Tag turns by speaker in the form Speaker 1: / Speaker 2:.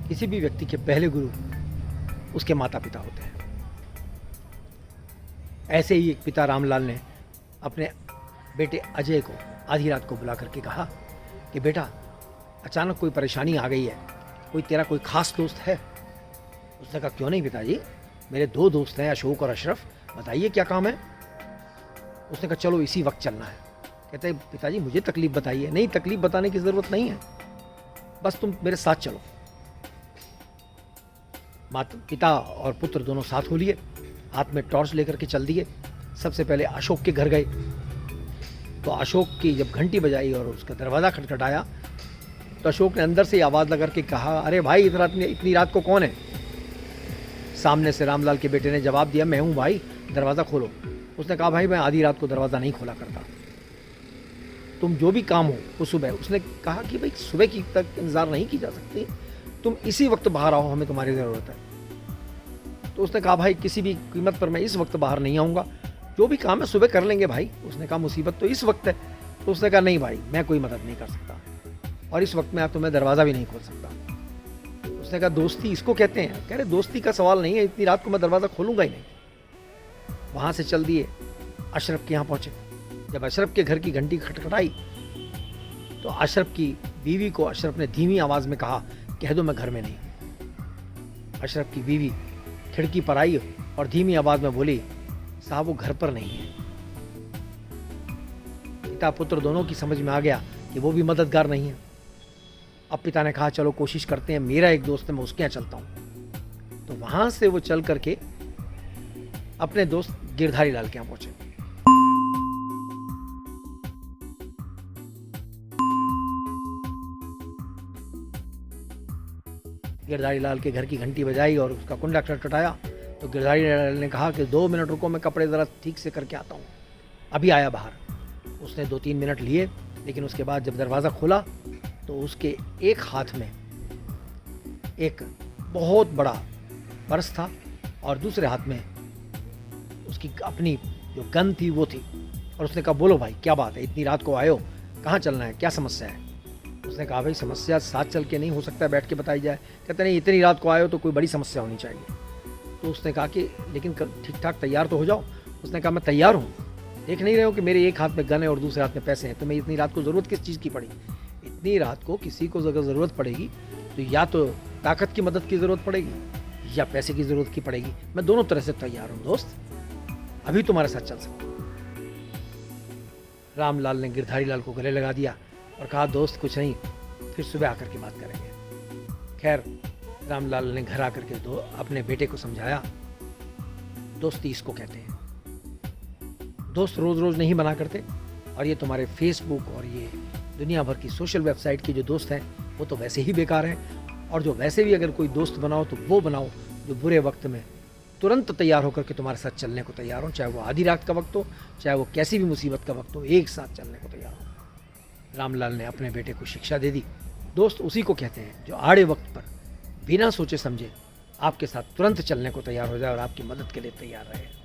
Speaker 1: किसी भी व्यक्ति के पहले गुरु उसके माता पिता होते हैं। ऐसे ही एक पिता रामलाल ने अपने बेटे अजय को आधी रात को बुला करके कहा कि बेटा, अचानक कोई परेशानी आ गई है, कोई तेरा कोई खास दोस्त है? उसने कहा क्यों नहीं पिताजी, मेरे 2 दोस्त हैं, अशोक और अशरफ, बताइए क्या काम है? उसने कहा चलो इसी वक्त चलना है। कहते हैं पिताजी मुझे तकलीफ बताइए। नहीं, तकलीफ बताने की ज़रूरत नहीं है, बस तुम मेरे साथ चलो। माता पिता और पुत्र दोनों साथ हो लिए, हाथ में टॉर्च लेकर के चल दिए। सबसे पहले अशोक के घर गए तो अशोक की जब घंटी बजाई और उसका दरवाज़ा खटखटाया तो अशोक ने अंदर से आवाज़ लगा के कहा, अरे भाई इतनी रात को कौन है? सामने से रामलाल के बेटे ने जवाब दिया, मैं हूँ भाई, दरवाज़ा खोलो। उसने कहा भाई मैं आधी रात को दरवाज़ा नहीं खोला करता, तुम जो भी काम हो वो सुबह। उसने कहा कि भाई सुबह की तक इंतज़ार नहीं की जा सकती, तुम इसी वक्त बाहर आओ, हमें तुम्हारी ज़रूरत है। तो उसने कहा भाई किसी भी कीमत पर मैं इस वक्त बाहर नहीं आऊँगा, जो भी काम है सुबह कर लेंगे भाई। उसने कहा मुसीबत तो इस वक्त है। तो उसने कहा नहीं भाई, मैं कोई मदद नहीं कर सकता और इस वक्त में आप तुम्हें दरवाज़ा भी नहीं खोल सकता। उसने कहा दोस्ती इसको कहते हैं? कह रहे दोस्ती का सवाल नहीं है, इतनी रात को मैं दरवाज़ा खोलूँगा ही नहीं। वहाँ से चल दिए, अशरफ के यहाँ पहुँचे। जब अशरफ के घर की घंटी खटखटाई तो अशरफ की बीवी को अशरफ ने धीमी आवाज़ में कहा, कह दो मैं घर में नहीं। अशरफ की बीवी खिड़की पर आई और धीमी आवाज़ में बोली, साहब वो घर पर नहीं है। पिता पुत्र दोनों की समझ में आ गया कि वो भी मददगार नहीं है। अब पिता ने कहा चलो कोशिश करते हैं, मेरा एक दोस्त है मैं उसके यहाँ चलता हूँ। तो वहाँ से वो चल करके अपने दोस्त गिरधारी लाल के यहाँ पहुँचे। गिरधारी लाल के घर की घंटी बजाई और उसका कुंडा खटखटाया तो गिरधारी लाल ने कहा कि 2 मिनट रुको, मैं कपड़े ज़रा ठीक से करके आता हूँ। अभी आया बाहर। उसने 2-3 मिनट लिए, लेकिन उसके बाद जब दरवाज़ा खोला तो उसके एक हाथ में एक बहुत बड़ा पर्स था और दूसरे हाथ में उसकी अपनी जो गन थी वो थी। और उसने कहा बोलो भाई क्या बात है, इतनी रात को आए हो, कहाँ चलना है, क्या समस्या है? उसने कहा भाई समस्या साथ चल के नहीं हो सकता, बैठ के बताई जाए। कहते नहीं, इतनी रात को आए हो तो कोई बड़ी समस्या होनी चाहिए। तो उसने कहा कि लेकिन ठीक ठाक तैयार तो हो जाओ। उसने कहा मैं तैयार हूँ, देख नहीं रहे हो कि मेरे एक हाथ में गन है और दूसरे हाथ में पैसे हैं, तो मैं इतनी रात को ज़रूरत किस चीज़ की पड़ी? इतनी रात को किसी को अगर ज़रूरत पड़ेगी तो या तो ताकत की मदद की ज़रूरत पड़ेगी या पैसे की ज़रूरत की पड़ेगी। मैं दोनों तरह से तैयार हूँ दोस्त, अभी तुम्हारे साथ चल सकता हूँ। रामलाल ने गिरधारी लाल को गले लगा दिया और कहा दोस्त कुछ नहीं, फिर सुबह आकर के बात करेंगे। खैर रामलाल ने घर आकर के अपने बेटे को समझाया, दोस्ती इसको कहते हैं। दोस्त रोज़ रोज़ नहीं बना करते, और ये तुम्हारे फेसबुक और ये दुनिया भर की सोशल वेबसाइट के जो दोस्त हैं वो तो वैसे ही बेकार हैं। और जो वैसे भी अगर कोई दोस्त बनाओ तो वो बनाओ जो बुरे वक्त में तुरंत तैयार होकर के तुम्हारे साथ चलने को तैयार हो, चाहे वो आधी रात का वक्त हो, चाहे वो कैसी भी मुसीबत का वक्त हो, एक साथ चलने को तैयार हो। रामलाल ने अपने बेटे को शिक्षा दे दी, दोस्त उसी को कहते हैं जो आड़े वक्त पर बिना सोचे समझे आपके साथ तुरंत चलने को तैयार हो जाए और आपकी मदद के लिए तैयार रहे।